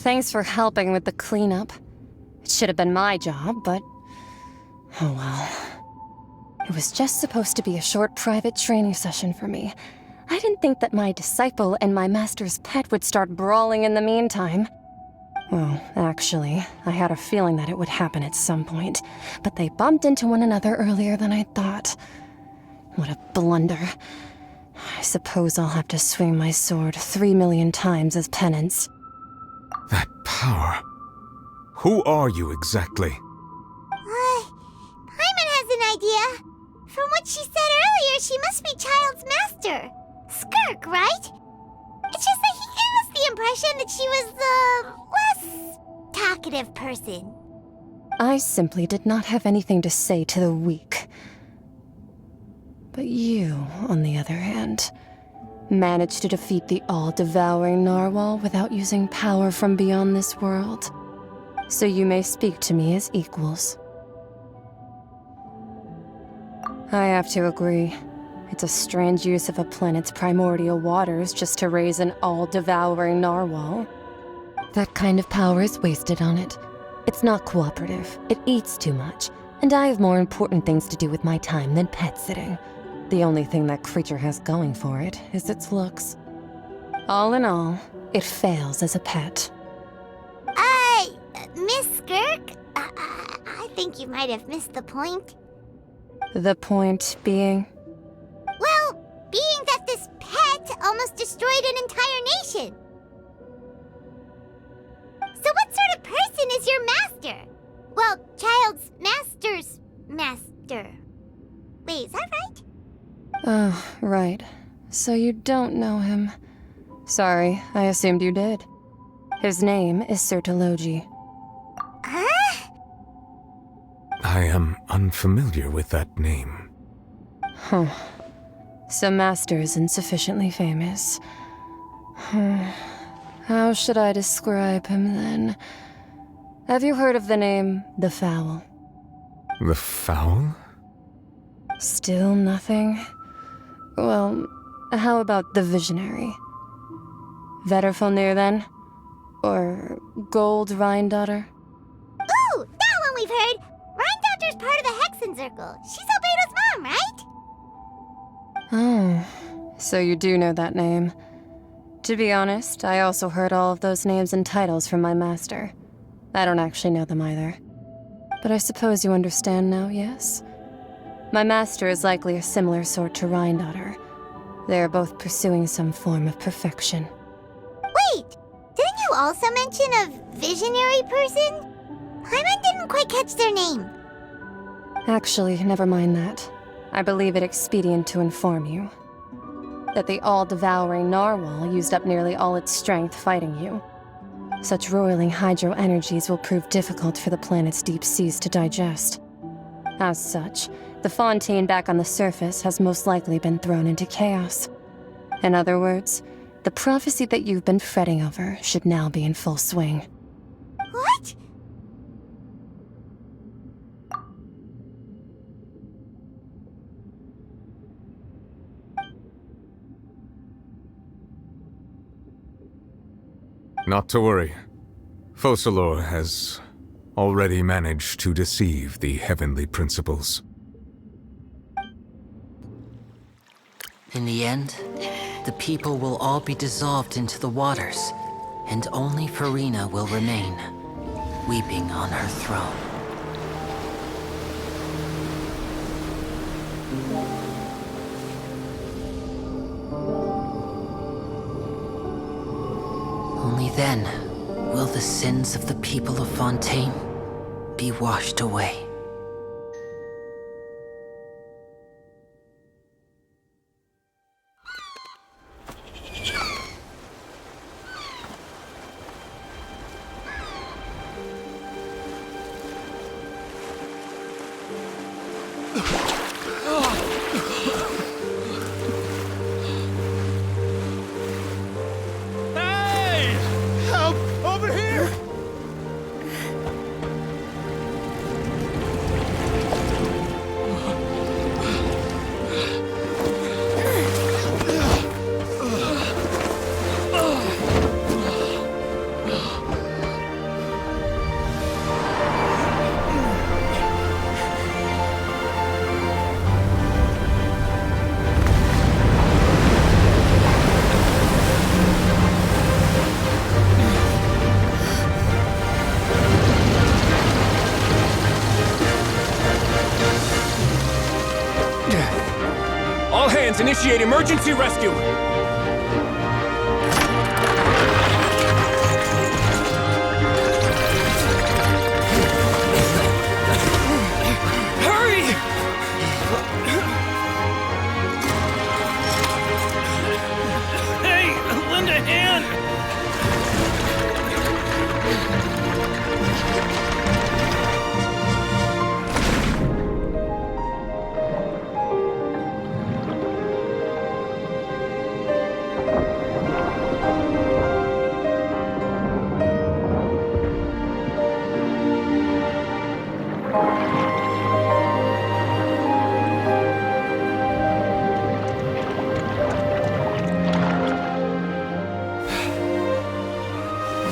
Thanks for helping with the cleanup. It should have been my job, but... oh well. It was just supposed to be a short private training session for me. I didn't think that my disciple and my master's pet would start brawling in the meantime. Well, actually, I had a feeling that it would happen at some point, but they bumped into one another earlier than I thought. What a blunder. I suppose I'll have to swing my sword 3 million times as penance. That power. Who are you exactly? Paimon has an idea. From what she said earlier, she must be Child's master. Skirk, right? It's just that he gave us the impression that she was the less talkative person. I simply did not have anything to say to the weak. But you, on the other hand, managed to defeat the all-devouring narwhal without using power from beyond this world. So you may speak to me as equals. I have to agree. It's a strange use of a planet's primordial waters just to raise an all-devouring narwhal. That kind of power is wasted on it. It's not cooperative, it eats too much, and I have more important things to do with my time than pet sitting. The only thing that creature has going for it is its looks. All in all, it fails as a pet. Miss Skirk? I think you might have missed the point. The point being? Well, being that this pet almost destroyed an entire nation. So what sort of person is your master? Well, Child's master's master. Wait, is that right? Oh, right. So you don't know him. Sorry, I assumed you did. His name is Sertologi. Huh? I am unfamiliar with that name. Huh. So Master isn't sufficiently famous. How should I describe him then? Have you heard of the name The Fowl? The Fowl? Still nothing? Well, how about the Visionary? Vetterfulnir then? Or Gold Rhine-Daughter? Ooh, that one we've heard! Rhine-Daughter's part of the Hexen Circle. She's Albedo's mom, right? Oh, so you do know that name. To be honest, I also heard all of those names and titles from my master. I don't actually know them either. But I suppose you understand now, yes? My master is likely a similar sort to Rhine-Daughter. They are both pursuing some form of perfection. Wait! Didn't you also mention a visionary person? Paimon didn't quite catch their name. Actually, never mind that. I believe it expedient to inform you that the all-devouring narwhal used up nearly all its strength fighting you. Such roiling hydro energies will prove difficult for the planet's deep seas to digest. As such, the fontaine back on the surface has most likely been thrown into chaos. In other words, the prophecy that you've been fretting over should now be in full swing. What? Not to worry. Focalor has already managed to deceive the heavenly principles. In the end, the people will all be dissolved into the waters, and only Farina will remain, weeping on her throne. Only then will the sins of the people of Fontaine be washed away. Initiate emergency rescue! Hurry! Hey, lend a hand!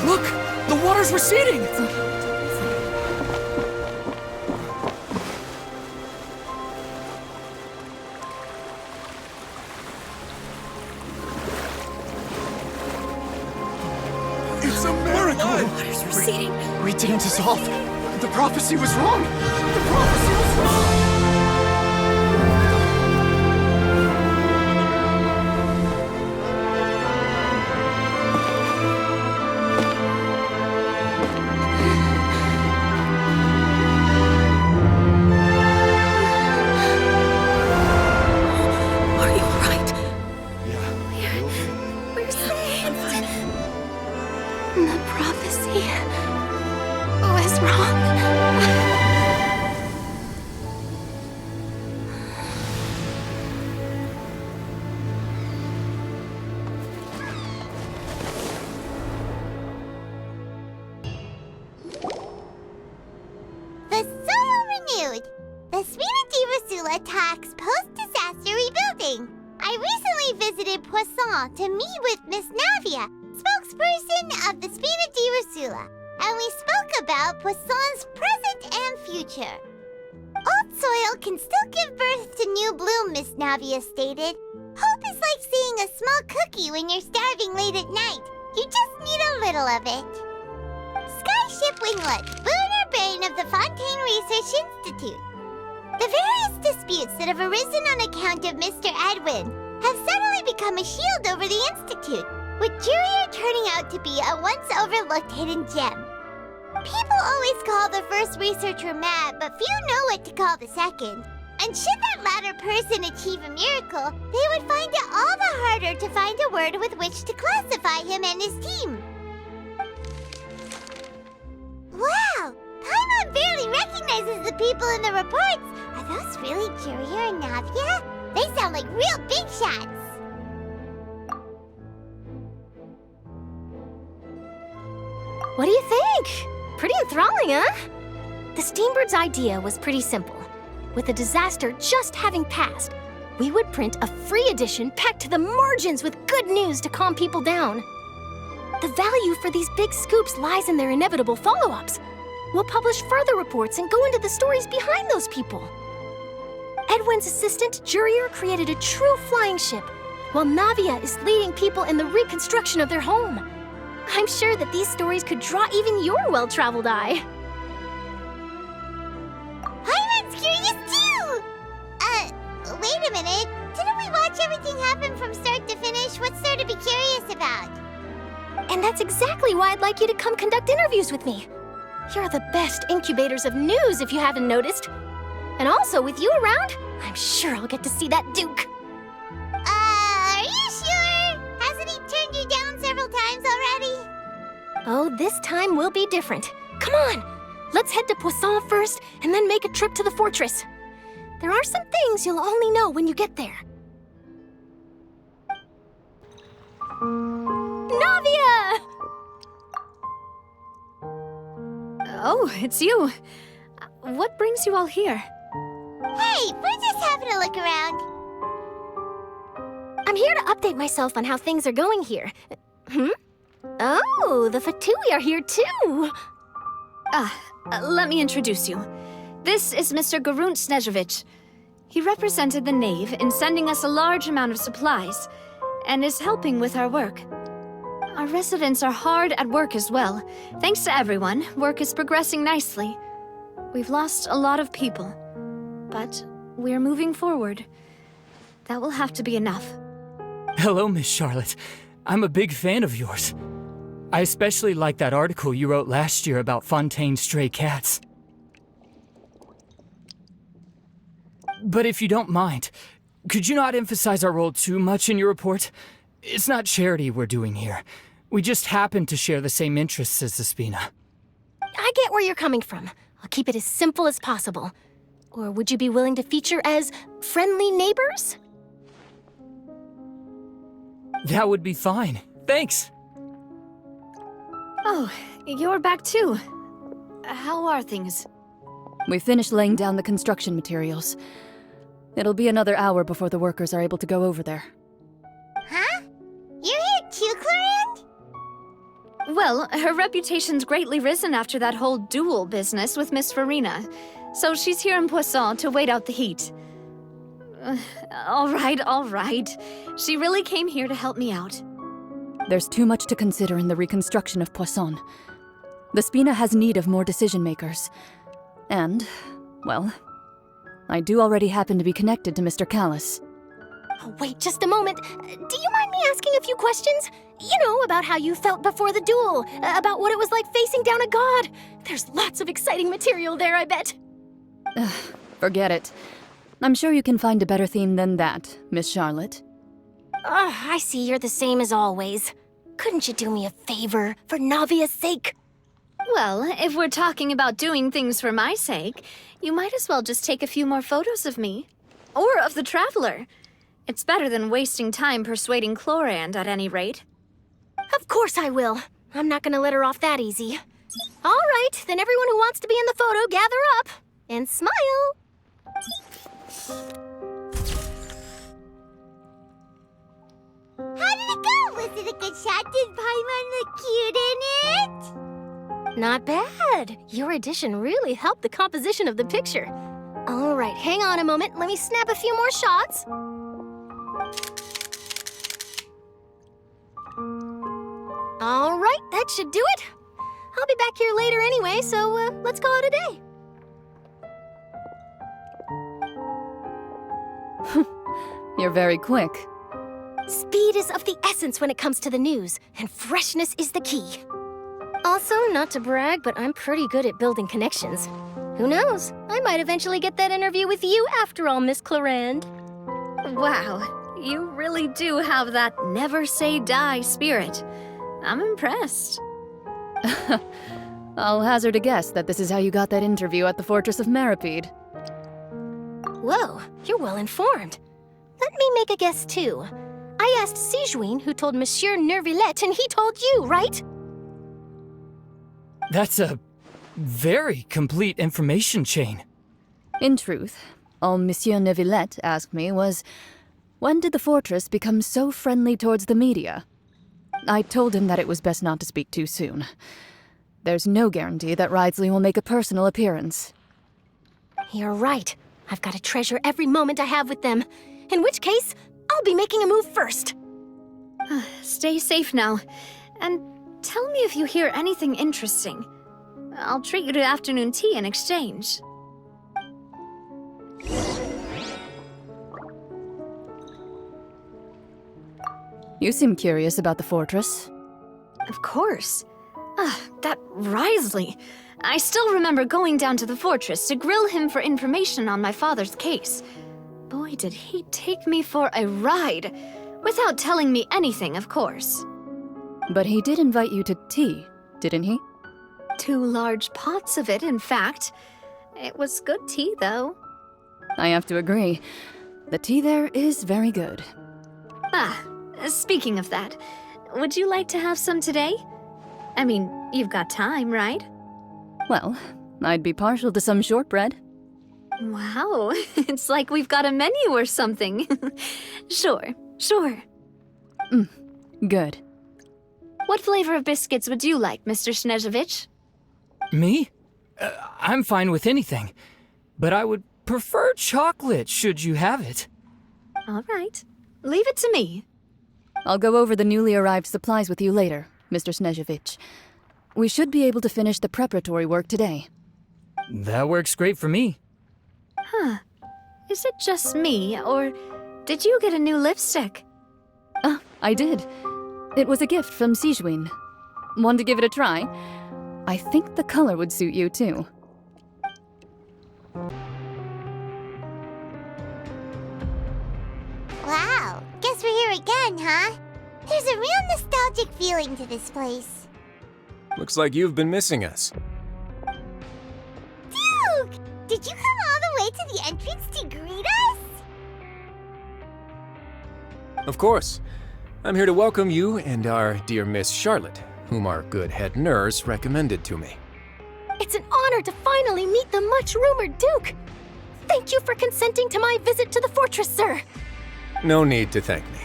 Look! The water's receding! It's a miracle! The water's receding. We didn't dissolve. The prophecy was wrong! The prophecy was wrong! We're saved. The prophecy was wrong. The soil renewed. The Spina di Rosula talks post-disaster rebuilding. I recently visited Poisson to meet with Miss Navia, spokesperson of the Spina di Rosula, and we spoke about Poisson's present and future. Old soil can still give birth to new bloom, Miss Navia stated. Hope is like seeing a small cookie when you're starving late at night. You just need a little of it. Skyship Winglet, boon or bane of the Fontaine Research Institute. The various disputes that have arisen on account of Mr. Edwin have suddenly become a shield over the Institute, with Jurier turning out to be a once overlooked hidden gem. People always call the first researcher mad, but few know what to call the second. And should that latter person achieve a miracle, they would find it all the harder to find a word with which to classify him and his team. Wow! Paimon barely recognizes the people in the reports. Are those really Jurier and Navia? They sound like real big shots. What do you think? Pretty enthralling, huh? The Steambird's idea was pretty simple. With the disaster just having passed, we would print a free edition packed to the margins with good news to calm people down. The value for these big scoops lies in their inevitable follow-ups. We'll publish further reports and go into the stories behind those people. Edwin's assistant, Jurier, created a true flying ship, while Navia is leading people in the reconstruction of their home. I'm sure that these stories could draw even your well-traveled eye. Paimon's curious too! Wait a minute. Didn't we watch everything happen from start to finish? What's there to be curious about? And that's exactly why I'd like you to come conduct interviews with me. You're the best incubators of news, if you haven't noticed. And also, with you around, I'm sure I'll get to see that Duke. Are you sure? Hasn't he turned you down several times already? Oh, this time will be different. Come on! Let's head to Poisson first, and then make a trip to the fortress. There are some things you'll only know when you get there. Navia! Oh, it's you. What brings you all here? Hey, we're just having a look around. I'm here to update myself on how things are going here. Oh, the Fatui are here too. Let me introduce you. This is Mr. Garunt Snežević. He represented the Knave in sending us a large amount of supplies, and is helping with our work. Our residents are hard at work as well. Thanks to everyone, work is progressing nicely. We've lost a lot of people, but we're moving forward. That will have to be enough. Hello, Miss Charlotte. I'm a big fan of yours. I especially like that article you wrote last year about Fontaine's stray cats. But if you don't mind, could you not emphasize our role too much in your report? It's not charity we're doing here. We just happen to share the same interests as Despina. I get where you're coming from. I'll keep it as simple as possible. Or would you be willing to feature as friendly neighbors? That would be fine. Thanks. Oh, you're back too. How are things? We finished laying down the construction materials. It'll be another hour before the workers are able to go over there. Huh? You're here too, Clorinde? Well, her reputation's greatly risen after that whole duel business with Miss Farina, so she's here in Poisson to wait out the heat. All right. She really came here to help me out. There's too much to consider in the reconstruction of Poisson. The Spina has need of more decision-makers. And, well, I do already happen to be connected to Mr. Callis. Oh, wait just a moment. Do you mind me asking a few questions? You know, about how you felt before the duel, about what it was like facing down a god. There's lots of exciting material there, I bet. Forget it. I'm sure you can find a better theme than that, Miss Charlotte. I see you're the same as always. Couldn't you do me a favor, for Navia's sake? Well, if we're talking about doing things for my sake, you might as well just take a few more photos of me. Or of the Traveler. It's better than wasting time persuading Clorinde, at any rate. Of course I will. I'm not gonna let her off that easy. All right, then everyone who wants to be in the photo, gather up. And smile. How did it go? Was it a good shot? Did Paimon look cute in it? Not bad. Your addition really helped the composition of the picture. All right, hang on a moment. Let me snap a few more shots. All right, that should do it. I'll be back here later anyway, so let's call it a day. You're very quick. Speed is of the essence when it comes to the news, and freshness is the key. Also, not to brag, but I'm pretty good at building connections. Who knows? I might eventually get that interview with you after all, Miss Clorinde. Wow, you really do have that never say die spirit. I'm impressed. I'll hazard a guess that this is how you got that interview at the Fortress of Meripede. Whoa, you're well informed. Let me make a guess too. I asked Sigewinne who told Monsieur Neuvillette, and he told you, right? That's a very complete information chain. In truth, all Monsieur Neuvillette asked me was, when did the fortress become so friendly towards the media? I told him that it was best not to speak too soon. There's no guarantee that Ridsley will make a personal appearance. You're right. I've got to treasure every moment I have with them. In which case, I'll be making a move first. Stay safe now. And tell me if you hear anything interesting. I'll treat you to afternoon tea in exchange. You seem curious about the fortress. Of course. That Ridsley. I still remember going down to the fortress to grill him for information on my father's case. Boy, did he take me for a ride. Without telling me anything, of course. But he did invite you to tea, didn't he? 2 large pots of it, in fact. It was good tea, though. I have to agree. The tea there is very good. Speaking of that, would you like to have some today? I mean, you've got time, right? Well, I'd be partial to some shortbread. Wow, it's like we've got a menu or something. Sure. Good. What flavor of biscuits would you like, Mr. Snezhovich? Me? I'm fine with anything. But I would prefer chocolate, should you have it. All right. Leave it to me. I'll go over the newly arrived supplies with you later, Mr. Snezhovich. We should be able to finish the preparatory work today. That works great for me. Is it just me, or did you get a new lipstick? I did. It was a gift from Sijwin. Want to give it a try? I think the color would suit you, too. Wow, guess we're here again, huh? There's a real nostalgic feeling to this place. Looks like you've been missing us. Duke! Did you come all the way to the entrance to greet us? Of course. I'm here to welcome you and our dear Miss Charlotte, whom our good head nurse recommended to me. It's an honor to finally meet the much-rumored Duke. Thank you for consenting to my visit to the fortress, sir. No need to thank me.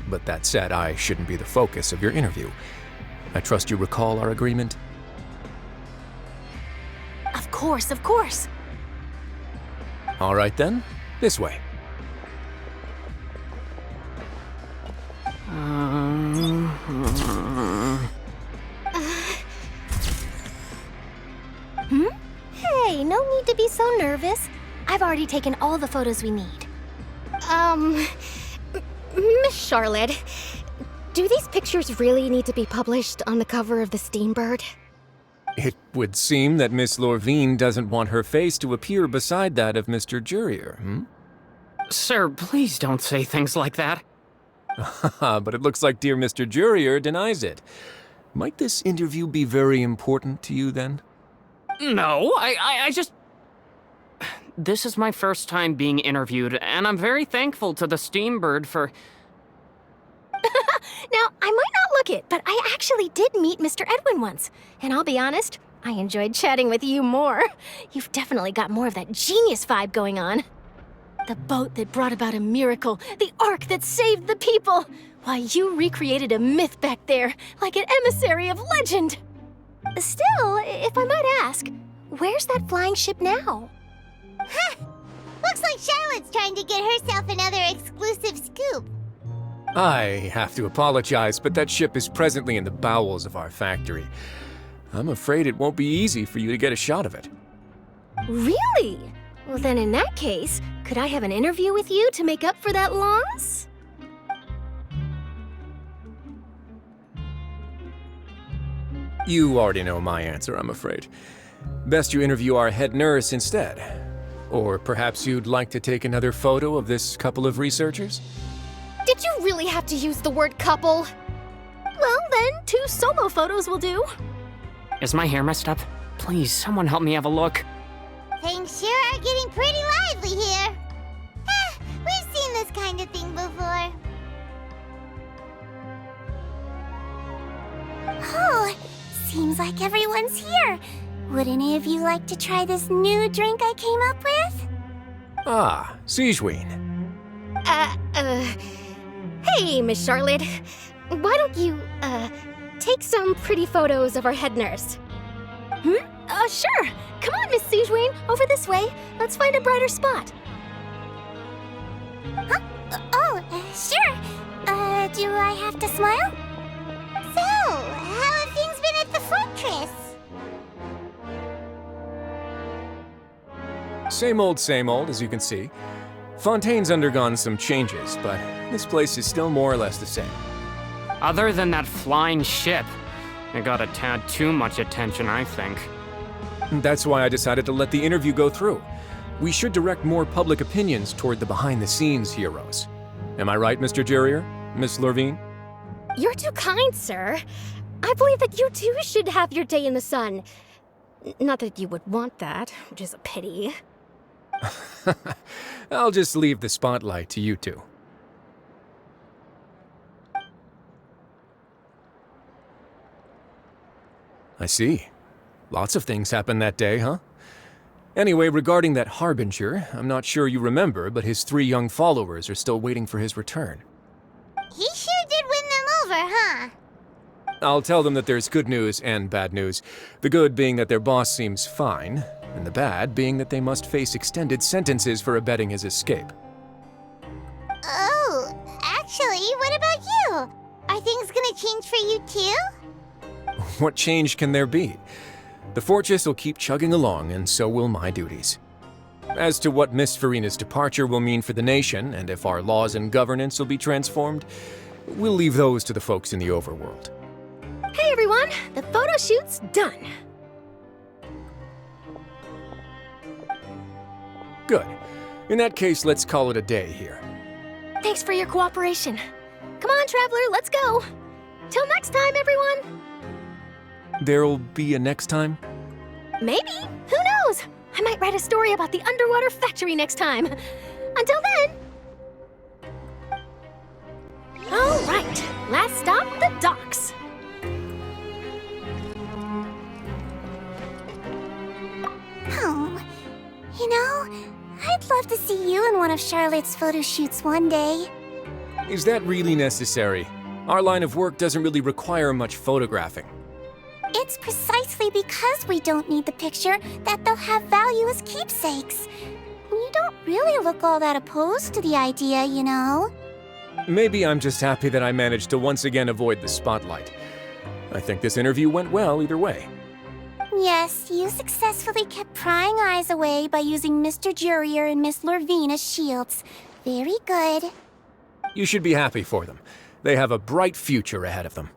But that said, I shouldn't be the focus of your interview. I trust you recall our agreement? Of course, of course. All right then, this way. Hey, no need to be so nervous. I've already taken all the photos we need. Miss Charlotte, do these pictures really need to be published on the cover of the Steambird? It would seem that Miss Lorvine doesn't want her face to appear beside that of Mr. Jurier, hmm? Sir, please don't say things like that. But it looks like dear Mr. Jurier denies it. Might this interview be very important to you then? No, I just... This is my first time being interviewed, and I'm very thankful to the Steambird for... Now, I might not look it, but I actually did meet Mr. Edwin once. And I'll be honest, I enjoyed chatting with you more. You've definitely got more of that genius vibe going on. The boat that brought about a miracle, the ark that saved the people. Why, you recreated a myth back there, like an emissary of legend. Still, if I might ask, where's that flying ship now? Huh! Looks like Charlotte's trying to get herself another exclusive scoop. I have to apologize, but that ship is presently in the bowels of our factory. I'm afraid it won't be easy for you to get a shot of it. Really? Well, then in that case, could I have an interview with you to make up for that loss? You already know my answer, I'm afraid. Best you interview our head nurse instead. Or perhaps you'd like to take another photo of this couple of researchers? Did you really have to use the word couple? Well, then, 2 solo photos will do. Is my hair messed up? Please, someone help me have a look. Things sure are getting pretty lively here. We've seen this kind of thing before. Oh, seems like everyone's here. Would any of you like to try this new drink I came up with? Ah, Sijwin. Hey, Miss Charlotte. Why don't you, take some pretty photos of our head nurse? Sure. Come on, Miss Sijwin, over this way. Let's find a brighter spot. Huh? Sure. Do I have to smile? So, how have things been at the fortress? Same old, as you can see. Fontaine's undergone some changes, but this place is still more or less the same. Other than that flying ship, it got a tad too much attention, I think. That's why I decided to let the interview go through. We should direct more public opinions toward the behind-the-scenes heroes. Am I right, Mr. Jurier? Miss Lorvine? You're too kind, sir. I believe that you too should have your day in the sun. Not that you would want that, which is a pity. I'll just leave the spotlight to you two. I see. Lots of things happened that day, huh? Anyway, regarding that Harbinger, I'm not sure you remember, but his 3 young followers are still waiting for his return. He sure did win them over, huh? I'll tell them that there's good news and bad news. The good being that their boss seems fine, and the bad being that they must face extended sentences for abetting his escape. Oh, actually, what about you? Are things gonna change for you too? What change can there be? The fortress will keep chugging along, and so will my duties. As to what Miss Farina's departure will mean for the nation, and if our laws and governance will be transformed, we'll leave those to the folks in the overworld. Hey everyone, the photo shoot's done. Good. In that case, let's call it a day here. Thanks for your cooperation. Come on, Traveler, let's go. Till next time, everyone. There'll be a next time? Maybe. Who knows? I might write a story about the underwater factory next time. Until then. All right. Last stop, the docks. Oh, you know, I'd love to see you in one of Charlotte's photo shoots one day. Is that really necessary? Our line of work doesn't really require much photographing. It's precisely because we don't need the picture that they'll have value as keepsakes. You don't really look all that opposed to the idea, you know. Maybe I'm just happy that I managed to once again avoid the spotlight. I think this interview went well either way. Yes, you successfully kept prying eyes away by using Mr. Jurier and Miss Lorvine as shields. Very good. You should be happy for them. They have a bright future ahead of them.